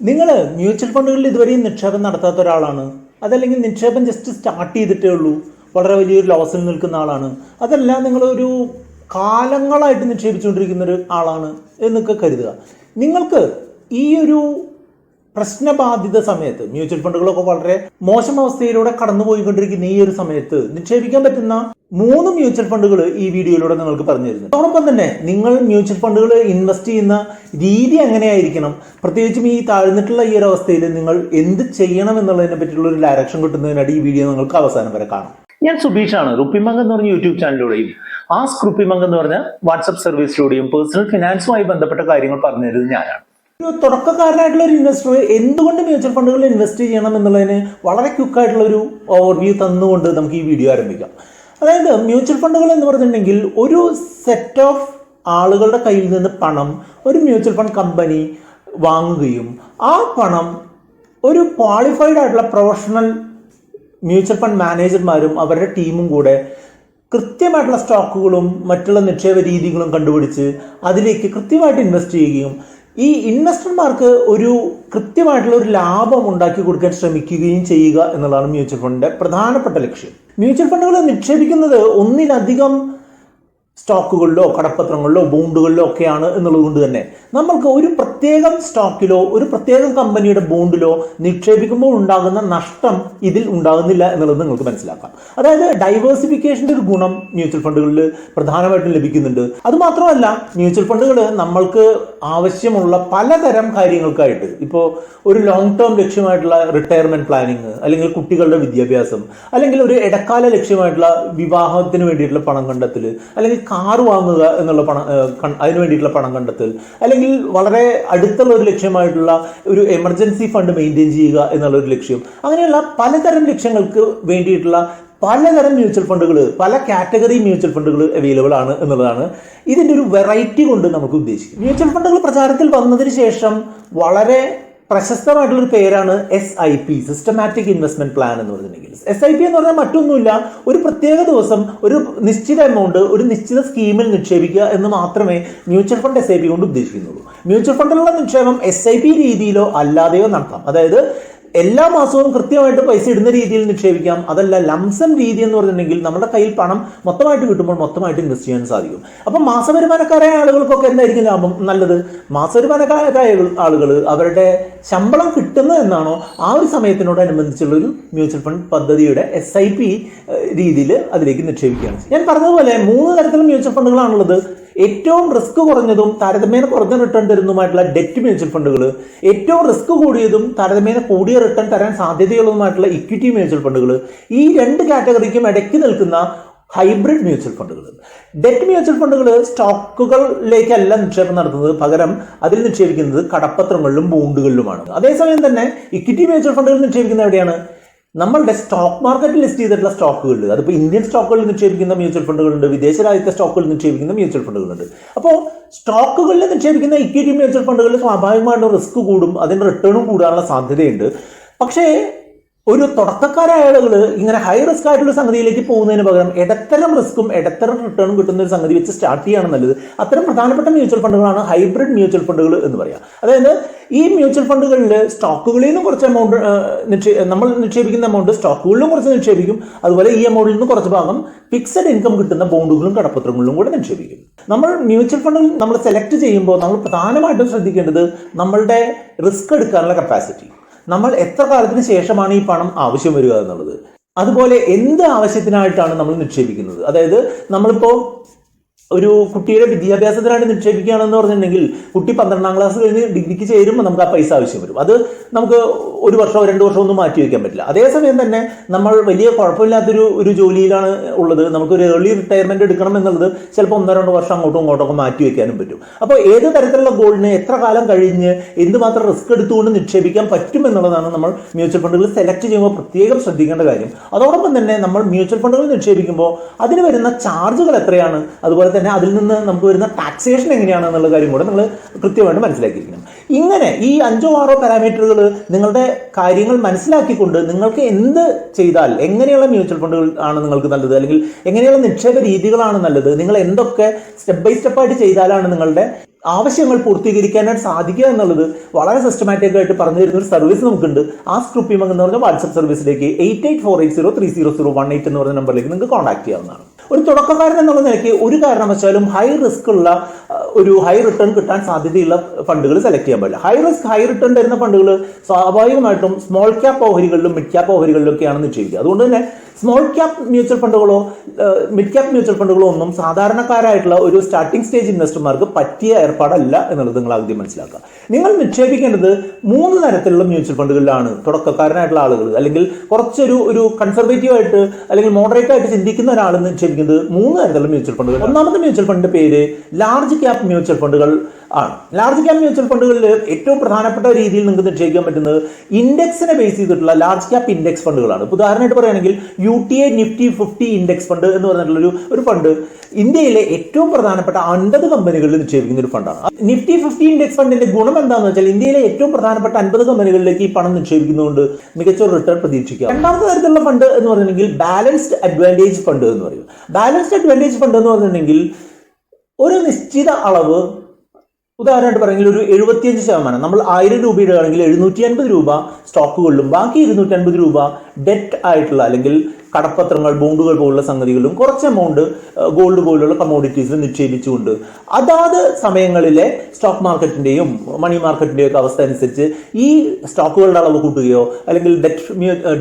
നിങ്ങൾ മ്യൂച്വൽ ഫണ്ടുകളിൽ ഇതുവരെയും നിക്ഷേപം നടത്താത്ത ഒരാളാണ്, അതല്ലെങ്കിൽ നിക്ഷേപം ജസ്റ്റ് സ്റ്റാർട്ട് ചെയ്തിട്ടേ ഉള്ളൂ, വളരെ വലിയൊരു ലോസിൽ നിൽക്കുന്ന ആളാണ്, അതല്ല നിങ്ങളൊരു കാലങ്ങളായിട്ട് നിക്ഷേപിച്ചുകൊണ്ടിരിക്കുന്ന ഒരു ആളാണ് എന്നൊക്കെ കരുതുക. നിങ്ങൾക്ക് ഈ ഒരു പ്രശ്നബാധിത സമയത്ത് മ്യൂച്വൽ ഫണ്ടുകളൊക്കെ വളരെ മോശം അവസ്ഥയിലൂടെ കടന്നുപോയിക്കൊണ്ടിരിക്കുന്ന ഈ ഒരു സമയത്ത് നിക്ഷേപിക്കാൻ പറ്റുന്ന 3 മ്യൂച്വൽ ഫണ്ടുകൾ ഈ വീഡിയോയിലൂടെ നിങ്ങൾക്ക് പറഞ്ഞു തരുന്നു. അതോടൊപ്പം തന്നെ നിങ്ങൾ മ്യൂച്വൽ ഫണ്ടുകൾ ഇൻവെസ്റ്റ് ചെയ്യുന്ന രീതി എങ്ങനെയായിരിക്കണം, പ്രത്യേകിച്ചും ഈ താഴ്ന്നിട്ടുള്ള ഈ ഒരു അവസ്ഥയിൽ നിങ്ങൾ എന്ത് ചെയ്യണം എന്നുള്ളതിനെ പറ്റിയുള്ള ഒരു ഡയറക്ഷൻ കിട്ടുന്നതിനായിട്ട് ഈ വീഡിയോ നിങ്ങൾക്ക് അവസാനം വരെ കാണാം. ഞാൻ സുബീഷാണ്. റുപ്പിമംഗ് എന്ന് പറഞ്ഞ യൂട്യൂബ് ചാനലിലൂടെയും ആസ്ക് റുപ്പിമംഗ് എന്ന് പറഞ്ഞ വാട്സ്ആപ്പ് സർവീസിലൂടെയും പേഴ്സണൽ ഫിനാൻസുമായി ബന്ധപ്പെട്ട കാര്യങ്ങൾ പറഞ്ഞു തരുന്നത് ഞാനാണ്. ഒരു തുടക്കക്കാരനായിട്ടുള്ള ഒരു ഇൻവെസ്റ്റർ എന്തുകൊണ്ട് മ്യൂച്വൽ ഫണ്ടുകളിൽ ഇൻവെസ്റ്റ് ചെയ്യണം എന്നുള്ളതിന് വളരെ ക്വിക്കായിട്ടുള്ള ഒരു ഓവർവ്യൂ തന്നുകൊണ്ട് നമുക്ക് ഈ വീഡിയോ ആരംഭിക്കാം. അതായത് മ്യൂച്വൽ ഫണ്ടുകൾ എന്ന് പറഞ്ഞിട്ടുണ്ടെങ്കിൽ ഒരു സെറ്റ് ഓഫ് ആളുകളുടെ കയ്യിൽ നിന്ന് പണം ഒരു മ്യൂച്വൽ ഫണ്ട് കമ്പനി വാങ്ങുകയും ആ പണം ഒരു ക്വാളിഫൈഡ് ആയിട്ടുള്ള പ്രൊഫഷണൽ മ്യൂച്വൽ ഫണ്ട് മാനേജർമാരും അവരുടെ ടീമും കൂടെ കൃത്യമായിട്ടുള്ള സ്റ്റോക്കുകളും മറ്റുള്ള നിക്ഷേപ രീതികളും കണ്ടുപിടിച്ച് അതിലേക്ക് കൃത്യമായിട്ട് ഇൻവെസ്റ്റ് ചെയ്യുകയും ഈ ഇൻവെസ്റ്റർമാർക്ക് ഒരു കൃത്യമായിട്ടുള്ള ഒരു ലാഭം ഉണ്ടാക്കി കൊടുക്കാൻ ശ്രമിക്കുകയും ചെയ്യുക എന്നുള്ളതാണ് മ്യൂച്വൽ ഫണ്ടിന്റെ പ്രധാനപ്പെട്ട ലക്ഷ്യം. മ്യൂച്വൽ ഫണ്ടുകൾ നിക്ഷേപിക്കുന്നത് ഒന്നിലധികം സ്റ്റോക്കുകളിലോ കടപ്പത്രങ്ങളിലോ ബോണ്ടുകളിലോ ഒക്കെയാണ് എന്നുള്ളത് കൊണ്ട് തന്നെ നമ്മൾക്ക് ഒരു പ്രത്യേകം സ്റ്റോക്കിലോ ഒരു പ്രത്യേകം കമ്പനിയുടെ ബോണ്ടിലോ നിക്ഷേപിക്കുമ്പോൾ ഉണ്ടാകുന്ന നഷ്ടം ഇതിൽ ഉണ്ടാകുന്നില്ല എന്നുള്ളത് നിങ്ങൾക്ക് മനസ്സിലാക്കാം. അതായത് ഡൈവേഴ്സിഫിക്കേഷൻ്റെ ഒരു ഗുണം മ്യൂച്വൽ ഫണ്ടുകളിൽ പ്രധാനമായിട്ടും ലഭിക്കുന്നുണ്ട്. അതുമാത്രമല്ല മ്യൂച്വൽ ഫണ്ടുകൾ നമ്മൾക്ക് ആവശ്യമുള്ള പലതരം കാര്യങ്ങൾക്കായിട്ട്, ഇപ്പോൾ ഒരു ലോങ് ടേം ലക്ഷ്യമായിട്ടുള്ള റിട്ടയർമെന്റ് പ്ലാനിങ്, അല്ലെങ്കിൽ കുട്ടികളുടെ വിദ്യാഭ്യാസം, അല്ലെങ്കിൽ ഒരു ഇടക്കാല ലക്ഷ്യമായിട്ടുള്ള വിവാഹത്തിന് വേണ്ടിയിട്ടുള്ള പണം കണ്ടെത്തൽ, അല്ലെങ്കിൽ കാർ വാങ്ങുക എന്നുള്ള അതിന് വേണ്ടിയിട്ടുള്ള പണം കണ്ടെത്തൽ, അല്ലെങ്കിൽ വളരെ അടുത്തുള്ള ഒരു ലക്ഷ്യമായിട്ടുള്ള ഒരു എമർജൻസി ഫണ്ട് മെയിൻറ്റെയിൻ ചെയ്യുക എന്നുള്ള ഒരു ലക്ഷ്യം, അങ്ങനെയുള്ള പലതരം ലക്ഷ്യങ്ങൾക്ക് വേണ്ടിയിട്ടുള്ള പലതരം മ്യൂച്വൽ ഫണ്ടുകൾ, പല കാറ്റഗറി മ്യൂച്വൽ ഫണ്ടുകൾ അവൈലബിൾ ആണ് എന്നുള്ളതാണ് ഇതിൻ്റെ ഒരു വെറൈറ്റി കൊണ്ട് നമുക്ക് ഉദ്ദേശിക്കുന്നത്. മ്യൂച്വൽ ഫണ്ടുകൾ പ്രചാരത്തിൽ വന്നതിന് ശേഷം വളരെ പ്രശസ്തമായിട്ടുള്ളൊരു പേരാണ് SIP, സിസ്റ്റമാറ്റിക് ഇൻവെസ്റ്റ്മെന്റ് പ്ലാൻ എന്ന് പറഞ്ഞിട്ടുണ്ടെങ്കിൽ. SIP എന്ന് പറഞ്ഞാൽ മറ്റൊന്നുമില്ല, ഒരു പ്രത്യേക ദിവസം ഒരു നിശ്ചിത എമൗണ്ട് ഒരു നിശ്ചിത സ്കീമിൽ നിക്ഷേപിക്കുക എന്ന് മാത്രമേ മ്യൂച്വൽ ഫണ്ട് SIP കൊണ്ട് ഉദ്ദേശിക്കുന്നുള്ളൂ. മ്യൂച്വൽ ഫണ്ടിലുള്ള നിക്ഷേപം SIP രീതിയിലോ അല്ലാതെയോ നടത്താം. അതായത് എല്ലാ മാസവും കൃത്യമായിട്ട് പൈസ ഇടുന്ന രീതിയിൽ നിക്ഷേപിക്കാം. അതല്ല ലംസം രീതി എന്ന് പറഞ്ഞിട്ടുണ്ടെങ്കിൽ നമ്മുടെ കയ്യിൽ പണം മൊത്തമായിട്ട് കിട്ടുമ്പോൾ മൊത്തമായിട്ട് ഇൻവെസ്റ്റ് ചെയ്യാൻ സാധിക്കും. അപ്പം മാസവരുമാനക്കാരായ ആളുകൾക്കൊക്കെ എന്തായിരിക്കും ലാഭം? നല്ലത്. മാസവരുമാനക്കാരായ ആളുകൾ അവരുടെ ശമ്പളം കിട്ടുന്നത് എന്നാണോ ആ ഒരു സമയത്തിനോടനുബന്ധിച്ചുള്ളൊരു മ്യൂച്വൽ ഫണ്ട് പദ്ധതിയുടെ SIP രീതിയിൽ അതിലേക്ക് നിക്ഷേപിക്കുകയാണ്. ഞാൻ പറഞ്ഞതുപോലെ 3 തരത്തിലുള്ള മ്യൂച്വൽ ഫണ്ടുകളാണുള്ളത്. ഏറ്റവും റിസ്ക് കുറഞ്ഞതും താരതമ്യേന കുറഞ്ഞ റിട്ടേൺ തരുന്നതുമായിട്ടുള്ള ഡെറ്റ് മ്യൂച്വൽ ഫണ്ടുകൾ, ഏറ്റവും റിസ്ക് കൂടിയതും താരതമ്യേന കൂടിയ റിട്ടേൺ തരാൻ സാധ്യതയുള്ളതുമായിട്ടുള്ള ഇക്വിറ്റി മ്യൂച്വൽ ഫണ്ടുകൾ, ഈ 2 കാറ്റഗറിക്കും ഇടയ്ക്ക് നിൽക്കുന്ന ഹൈബ്രിഡ് മ്യൂച്വൽ ഫണ്ടുകൾ. ഡെറ്റ് മ്യൂച്വൽ ഫണ്ടുകൾ സ്റ്റോക്കുകളിലേക്കല്ല നിക്ഷേപം നടത്തുന്നത്, പകരം അതിൽ നിക്ഷേപിക്കുന്നത് കടപ്പത്രങ്ങളിലും ബോണ്ടുകളിലുമാണ്. അതേസമയം തന്നെ ഇക്വിറ്റി മ്യൂച്വൽ ഫണ്ടുകൾ നിക്ഷേപിക്കുന്നത് എവിടെയാണ്? നമ്മളുടെ സ്റ്റോക്ക് മാർക്കറ്റിൽ ലിസ്റ്റ് ചെയ്തിട്ടുള്ള സ്റ്റോക്കുകളിൽ, അതിപ്പോൾ ഇന്ത്യൻ സ്റ്റോക്കുകളിൽ നിക്ഷേപിക്കുന്ന മ്യൂച്വൽ ഫണ്ടുകളുണ്ട്, വിദേശ രാജ്യത്തെ സ്റ്റോക്കുകളിൽ നിക്ഷേപിക്കുന്ന മ്യൂച്വൽ ഫണ്ടുകളുണ്ട്. അപ്പോൾ സ്റ്റോക്കുകളിൽ നിക്ഷേപിക്കുന്ന ഇക്വിറ്റി മ്യൂച്വൽ ഫണ്ടുകളിൽ സ്വാഭാവികമായിട്ടും റിസ്ക് കൂടും, അതിൻ്റെ റിട്ടേണും കൂടാനുള്ള സാധ്യതയുണ്ട്. പക്ഷേ ഒരു തുടക്കക്കാരായ ആളുകൾ ഇങ്ങനെ ഹൈ റിസ്ക് ആയിട്ടുള്ള സംഗതിയിലേക്ക് പോകുന്നതിന് പകരം ഇടത്തരം റിസ്ക്കും ഇടത്തരം റിട്ടേണും കിട്ടുന്ന ഒരു സംഗതി വെച്ച് സ്റ്റാർട്ട് ചെയ്യാണ് നല്ലത്. അത്തരം പ്രധാനപ്പെട്ട മ്യൂച്വൽ ഫണ്ടുകളാണ് ഹൈബ്രിഡ് മ്യൂച്വൽ ഫണ്ടുകൾ എന്ന് പറയാം. അതായത് ഈ മ്യൂച്വൽ ഫണ്ടുകളിൽ സ്റ്റോക്കുകളിൽ നിന്നും കുറച്ച് എമൗണ്ട് നമ്മൾ നിക്ഷേപിക്കുന്ന എമൗണ്ട് സ്റ്റോക്കുകളിലും കുറച്ച് നിക്ഷേപിക്കും, അതുപോലെ ഈ എമൗണ്ടിൽ നിന്ന് കുറച്ച് ഭാഗം ഫിക്സഡ് ഇൻകം കിട്ടുന്ന ബോണ്ടുകളും കടപ്പത്രങ്ങളിലും കൂടെ നിക്ഷേപിക്കും. നമ്മൾ മ്യൂച്വൽ ഫണ്ടുകൾ നമ്മൾ സെലക്ട് ചെയ്യുമ്പോൾ നമ്മൾ പ്രധാനമായിട്ടും ശ്രദ്ധിക്കേണ്ടത് നമ്മളുടെ റിസ്ക് എടുക്കാനുള്ള കപ്പാസിറ്റി, നമ്മൾ എത്ര കാലത്തിന് ശേഷമാണ് ഈ പണം ആവശ്യം വരിക എന്നുള്ളത്, അതുപോലെ എന്ത് ആവശ്യത്തിനായിട്ടാണ് നമ്മൾ നിക്ഷേപിക്കുന്നത്. അതായത് നമ്മളിപ്പോൾ ഒരു കുട്ടിയുടെ വിദ്യാഭ്യാസത്തിനായിട്ട് നിക്ഷേപിക്കുകയാണെന്ന് പറഞ്ഞിട്ടുണ്ടെങ്കിൽ കുട്ടി 12ാം ക്ലാസ് കഴിഞ്ഞ് ഡിഗ്രിക്ക് ചേരുമ്പോൾ നമുക്ക് ആ പൈസ ആവശ്യം വരും. അത് നമുക്ക് 1 വർഷമോ 2 വർഷമോ ഒന്നും മാറ്റി വയ്ക്കാൻ പറ്റില്ല. അതേസമയം തന്നെ നമ്മൾ വലിയ കുഴപ്പമില്ലാത്തൊരു ജോലിയിലാണ് ഉള്ളത്, നമുക്കൊരു ഏർലി റിട്ടയർമെന്റ് എടുക്കണം എന്നുള്ളത് ചിലപ്പോൾ 1-2 വർഷം അങ്ങോട്ടും ഇങ്ങോട്ടൊക്കെ മാറ്റി വയ്ക്കാനും പറ്റും. അപ്പോൾ ഏത് തരത്തിലുള്ള ഗോളിന് എത്ര കാലം കഴിഞ്ഞ് എന്തുമാത്രം റിസ്ക് എടുത്തുകൊണ്ട് നിക്ഷേപിക്കാൻ പറ്റും എന്നുള്ളതാണ് നമ്മൾ മ്യൂച്വൽ ഫണ്ടുകൾ സെലക്ട് ചെയ്യുമ്പോൾ പ്രത്യേകം ശ്രദ്ധിക്കേണ്ട കാര്യം. അതോടൊപ്പം തന്നെ നമ്മൾ മ്യൂച്വൽ ഫണ്ടുകൾ നിക്ഷേപിക്കുമ്പോൾ അതിന് വരുന്ന ചാർജുകൾ എത്രയാണ്, അതുപോലെ തന്നെ അതിൽ നിന്ന് നമുക്ക് വരുന്ന ടാക്സേഷൻ എങ്ങനെയാണ് എന്നുള്ള കാര്യം കൂടെ നിങ്ങൾ കൃത്യമായിട്ട് മനസ്സിലാക്കിയിരിക്കണം. ഇങ്ങനെ ഈ 5-6 പാരാമീറ്ററുകൾ നിങ്ങളുടെ കാര്യങ്ങൾ മനസ്സിലാക്കിക്കൊണ്ട് നിങ്ങൾക്ക് എന്ത് ചെയ്താൽ, എങ്ങനെയുള്ള മ്യൂച്വൽ ഫണ്ടുകൾ ആണ് നിങ്ങൾക്ക് നല്ലത്, അല്ലെങ്കിൽ എങ്ങനെയുള്ള നിക്ഷേപ രീതികളാണ് നല്ലത്, നിങ്ങൾ എന്തൊക്കെ സ്റ്റെപ്പ് ബൈ സ്റ്റെപ്പായിട്ട് ചെയ്താലാണ് നിങ്ങളുടെ ആവശ്യങ്ങൾ പൂർത്തീകരിക്കാനായിട്ട് സാധിക്കുക എന്നുള്ളത് വളരെ സിസ്റ്റമാറ്റിക് ആയിട്ട് പറഞ്ഞു തരുന്ന ഒരു സർവീസ് നമുക്കുണ്ട്. ആസ്ക് റുപ്പിമംഗ് എന്ന് പറഞ്ഞ വാട്സ്ആപ്പ് സർവീസിലേക്ക് 8848030018 എന്ന് പറഞ്ഞ നമ്പറിലേക്ക് നിങ്ങൾക്ക് കോൺടാക്ട് ചെയ്യാവുന്നതാണ്. ഒരു തുടക്കക്കാരൻ എന്നുള്ള നിലയ്ക്ക് ഒരു കാരണവശാലും ഹൈ റിസ്ക് ഉള്ള ഒരു ഹൈ റിട്ടേൺ കിട്ടാൻ സാധ്യതയുള്ള ഫണ്ടുകൾ സെലക്ട് ചെയ്യാൻ പാടില്ല. ഹൈ റിസ്ക് ഹൈ റിട്ടേൺ തരുന്ന ഫണ്ടുകൾ സ്വാഭാവികമായിട്ടും സ്മോൾ ക്യാപ്പ് ഓഹരികളിലും മിഡ് ക്യാപ്പ് ഓഹരികളിലൊക്കെയാണ് നിക്ഷേപിക്കുക. അതുകൊണ്ട് തന്നെ സ്മോൾ ക്യാപ്പ് മ്യൂച്വൽ ഫണ്ടുകളോ മിഡ് ക്യാപ്പ് മ്യൂച്വൽ ഫണ്ടുകളോ ഒന്നും സാധാരണക്കാരായിട്ടുള്ള ഒരു സ്റ്റാർട്ടിംഗ് സ്റ്റേജ് ഇൻവെസ്റ്റർമാർക്ക് പറ്റിയ ഏർപ്പാടല്ല എന്നുള്ളത് നിങ്ങൾ ആദ്യം മനസ്സിലാക്കുക. നിങ്ങൾ നിക്ഷേപിക്കേണ്ടത് 3 തരത്തിലുള്ള മ്യൂച്വൽ ഫണ്ടുകളിലാണ്. തുടക്കക്കാരനായിട്ടുള്ള ആളുകൾ അല്ലെങ്കിൽ കുറച്ചൊരു കൺസർവേറ്റീവ് ആയിട്ട് അല്ലെങ്കിൽ മോഡറേറ്റ് ആയിട്ട് ചിന്തിക്കുന്ന ഒരാൾ നിക്ഷേപിക്കുന്നത് 3 തരത്തിലുള്ള മ്യൂച്വൽ ഫണ്ടുകൾ. ഒന്നാമത്തെ മ്യൂച്വൽ ഫണ്ടിന്റെ പേര് ലാർജ് ക്യാപ്പ് മ്യൂച്വൽ ഫണ്ടുകൾ ആണ്. ലാർജ് ക്യാപ്പ് മ്യൂച്വൽ ഫണ്ടുകളിൽ ഏറ്റവും പ്രധാനപ്പെട്ട രീതിയിൽ നിങ്ങൾക്ക് നിക്ഷേപിക്കാൻ പറ്റുന്നത് ഇൻഡെക്സിനെ ബേസ് ചെയ്തിട്ടുള്ള ലാർജ് ക്യാപ്പ് ഇൻഡെക്സ് ഫണ്ടുകളാണ്. ഉദാഹരണമായിട്ട് പറയുകയാണെങ്കിൽ UTI Nifty 50 ഇൻഡെക്സ് ഫണ്ട് എന്ന് പറഞ്ഞിട്ടുള്ള ഒരു ഫണ്ട് ഇന്ത്യയിലെ ഏറ്റവും പ്രധാനപ്പെട്ട 50 കമ്പനികളിൽ നിക്ഷേപിക്കുന്ന ഒരു ഫണ്ടാണ്. Nifty 50 ഇൻഡെക്സ് ഫണ്ടിന്റെ ഗുണം എന്താണെന്ന് വെച്ചാൽ ഇന്ത്യയിലെ ഏറ്റവും പ്രധാനപ്പെട്ട 50 കമ്പനികളിലേക്ക് ഈ പണം നിക്ഷേപിക്കുന്നതുകൊണ്ട് മികച്ച ഒരു റിട്ടേൺ പ്രതീക്ഷിക്കാം. രണ്ടാമത്തെ തരത്തിലുള്ള ഫണ്ട് എന്ന് പറഞ്ഞിട്ടുണ്ടെങ്കിൽ ബാലൻസ്ഡ് അഡ്വാൻറ്റേജ് ഫണ്ട് എന്ന് പറയും. ബാലൻസ്ഡ് അഡ്വാൻറ്റേജ് ഫണ്ട് എന്ന് പറഞ്ഞിട്ടുണ്ടെങ്കിൽ ഒരു നിശ്ചിത അളവ്, ഉദാഹരണമായിട്ട് പറയുമെങ്കിൽ ഒരു 75%, നമ്മൾ 1000 രൂപ ഇടുകയാണെങ്കിൽ 750 രൂപ സ്റ്റോക്കുകളിലും ബാക്കി 250 രൂപ ഡെറ്റ് ആയിട്ടുള്ള അല്ലെങ്കിൽ കടപ്പത്രങ്ങൾ, ബോണ്ടുകൾ പോലുള്ള സംഗതികളിലും കുറച്ച് എമൗണ്ട് ഗോൾഡ് പോലുള്ള കമോഡിറ്റീസിൽ നിക്ഷേപിച്ചുകൊണ്ട് അതാത് സമയങ്ങളിലെ സ്റ്റോക്ക് മാർക്കറ്റിന്റെയും മണി മാർക്കറ്റിന്റെയും ഒക്കെ അവസ്ഥ അനുസരിച്ച് ഈ സ്റ്റോക്കുകളുടെ അളവ് കൂട്ടുകയോ അല്ലെങ്കിൽ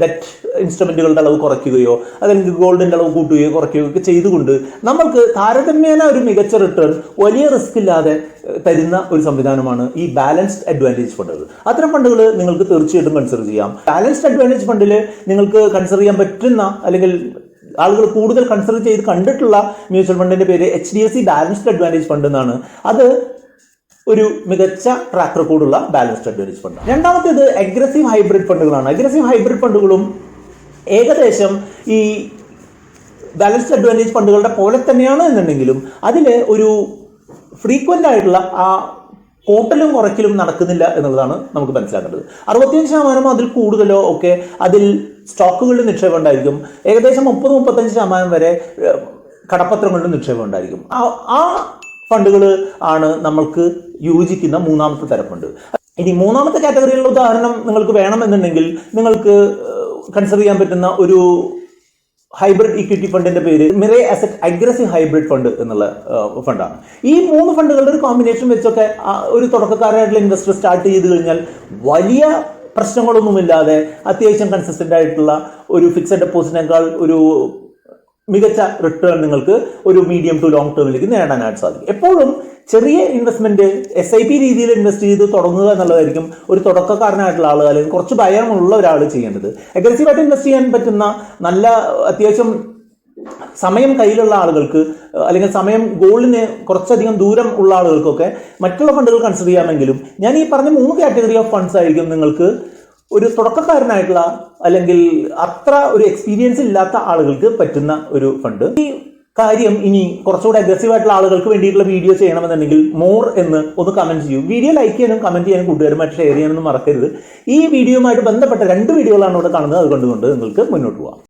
ഡെറ്റ് ഇൻസ്ട്രുമെന്റുകളുടെ അളവ് കുറയ്ക്കുകയോ അല്ലെങ്കിൽ ഗോൾഡിന്റെ അളവ് കൂട്ടുകയോ കുറയ്ക്കുകയോ ഒക്കെ ചെയ്തുകൊണ്ട് നമ്മൾക്ക് താരതമ്യേന ഒരു മികച്ച റിട്ടേൺ വലിയ റിസ്ക് ഇല്ലാതെ തരുന്ന ഒരു സംവിധാനമാണ് ഈ ബാലൻസ്ഡ് അഡ്വാൻറ്റേജ് ഫണ്ടുകൾ. അത്തരം ഫണ്ടുകൾ നിങ്ങൾക്ക് തീർച്ചയായിട്ടും കൺസിഡർ ചെയ്യാം. ബാലൻസ്ഡ് അഡ്വാൻറ്റേജ് ഫണ്ടിൽ നിങ്ങൾക്ക് കൺസിഡർ ചെയ്യാൻ പറ്റുന്ന അല്ലെങ്കിൽ ആളുകൾ കൂടുതൽ കൺസിഡർ ചെയ്ത് കണ്ടിട്ടുള്ള മ്യൂച്വൽ ഫണ്ടിന്റെ പേര് HDFC ബാലൻസ്ഡ് അഡ്വാൻറ്റേജ് ഫണ്ട് എന്നാണ്. അത് ഒരു മികച്ച ട്രാക്ക് റെക്കോർഡുള്ള ബാലൻസ്ഡ് അഡ്വാൻറ്റേജ് ഫണ്ട്. രണ്ടാമത്തേത് അഗ്രസീവ് ഹൈബ്രിഡ് ഫണ്ടുകളാണ്. അഗ്രസീവ് ഹൈബ്രിഡ് ഫണ്ടുകളും ഏകദേശം ഈ ബാലൻസ്ഡ് അഡ്വാൻറ്റേജ് ഫണ്ടുകളുടെ പോലെ തന്നെയാണ് എന്നുണ്ടെങ്കിലും അതിൽ ഒരു ഫ്രീക്വന്റ് ആയിട്ടുള്ള ആ കൂട്ടലും കുറയ്ക്കലും നടക്കുന്നില്ല എന്നുള്ളതാണ് നമുക്ക് മനസ്സിലാക്കേണ്ടത്. 65% അതിൽ കൂടുതലോ ഒക്കെ അതിൽ സ്റ്റോക്കുകളിൽ നിക്ഷേപം ഉണ്ടായിരിക്കും. ഏകദേശം 30-35% വരെ കടപ്പത്രങ്ങളിലും നിക്ഷേപം ഉണ്ടായിരിക്കും. ആ ഫണ്ടുകൾ ആണ് നമ്മൾക്ക് യോജിക്കുന്ന മൂന്നാമത്തെ തരം ഫണ്ട്. ഇനി മൂന്നാമത്തെ കാറ്റഗറിയിലുള്ള ഉദാഹരണം നിങ്ങൾക്ക് വേണമെന്നുണ്ടെങ്കിൽ നിങ്ങൾക്ക് കൺസിഡർ ചെയ്യാൻ പറ്റുന്ന ഒരു ഹൈബ്രിഡ് ഇക്വിറ്റി ഫണ്ടിന്റെ പേര് Mirae asset aggressive hybrid fund എന്നുള്ള ഫണ്ടാണ്. ഈ 3 ഫണ്ടുകളുടെ ഒരു കോമ്പിനേഷൻ വെച്ചൊക്കെ ഒരു തുടക്കക്കാരായിട്ടുള്ള ഇൻവെസ്റ്റർ സ്റ്റാർട്ട് ചെയ്ത് കഴിഞ്ഞാൽ വലിയ പ്രശ്നങ്ങളൊന്നുമില്ലാതെ അത്യാവശ്യം കൺസിസ്റ്റന്റ് ആയിട്ടുള്ള ഒരു ഫിക്സഡ് ഡെപ്പോസിറ്റിനേക്കാൾ ഒരു മികച്ച റിട്ടേൺ നിങ്ങൾക്ക് ഒരു മീഡിയം ടു ലോങ് ടേമിലേക്ക് നേടാനായിട്ട് സാധിക്കും. എപ്പോഴും ചെറിയ ഇൻവെസ്റ്റ്മെന്റ് SIP രീതിയിൽ ഇൻവെസ്റ്റ് ചെയ്ത് തുടങ്ങുക എന്നുള്ളതായിരിക്കും ഒരു തുടക്കക്കാരനായിട്ടുള്ള ആൾ അല്ലെങ്കിൽ കുറച്ച് ഭയമുള്ള ഒരാൾ ചെയ്യേണ്ടത്. അഗ്രസീവായിട്ട് ഇൻവെസ്റ്റ് ചെയ്യാൻ പറ്റുന്ന നല്ല അത്യാവശ്യം സമയം കയ്യിലുള്ള ആളുകൾക്ക് അല്ലെങ്കിൽ സമയം ഗോളിന് കുറച്ചധികം ദൂരം ഉള്ള ആളുകൾക്കൊക്കെ മറ്റുള്ള ഫണ്ടുകൾ കൺസിഡർ ചെയ്യാമെങ്കിലും ഞാൻ ഈ പറഞ്ഞ 3 കാറ്റഗറി ഓഫ് ഫണ്ട്സ് ആയിരിക്കും നിങ്ങൾക്ക് ഒരു തുടക്കക്കാരനായിട്ടുള്ള അല്ലെങ്കിൽ അത്ര ഒരു എക്സ്പീരിയൻസ് ഇല്ലാത്ത ആളുകൾക്ക് പറ്റുന്ന ഒരു ഫണ്ട്. ഈ കാര്യം ഇനി കുറച്ചുകൂടെ അഗ്രസീവ് ആയിട്ടുള്ള ആളുകൾക്ക് വേണ്ടിയിട്ടുള്ള വീഡിയോ ചെയ്യണമെന്നുണ്ടെങ്കിൽ മോർ എന്ന് ഒന്ന് കമന്റ് ചെയ്യൂ. വീഡിയോ ലൈക്ക് ചെയ്യാനും കമന്റ് ചെയ്യാനും കൂട്ടുകാരുമായിട്ട് ഷെയർ ചെയ്യാനൊന്നും മറക്കരുത്. ഈ വീഡിയോയുമായിട്ട് ബന്ധപ്പെട്ട 2 വീഡിയോകളാണ് ഇവിടെ കാണുന്നത്. അതുകൊണ്ടുകൊണ്ട് നിങ്ങൾക്ക് മുന്നോട്ട് പോകാം.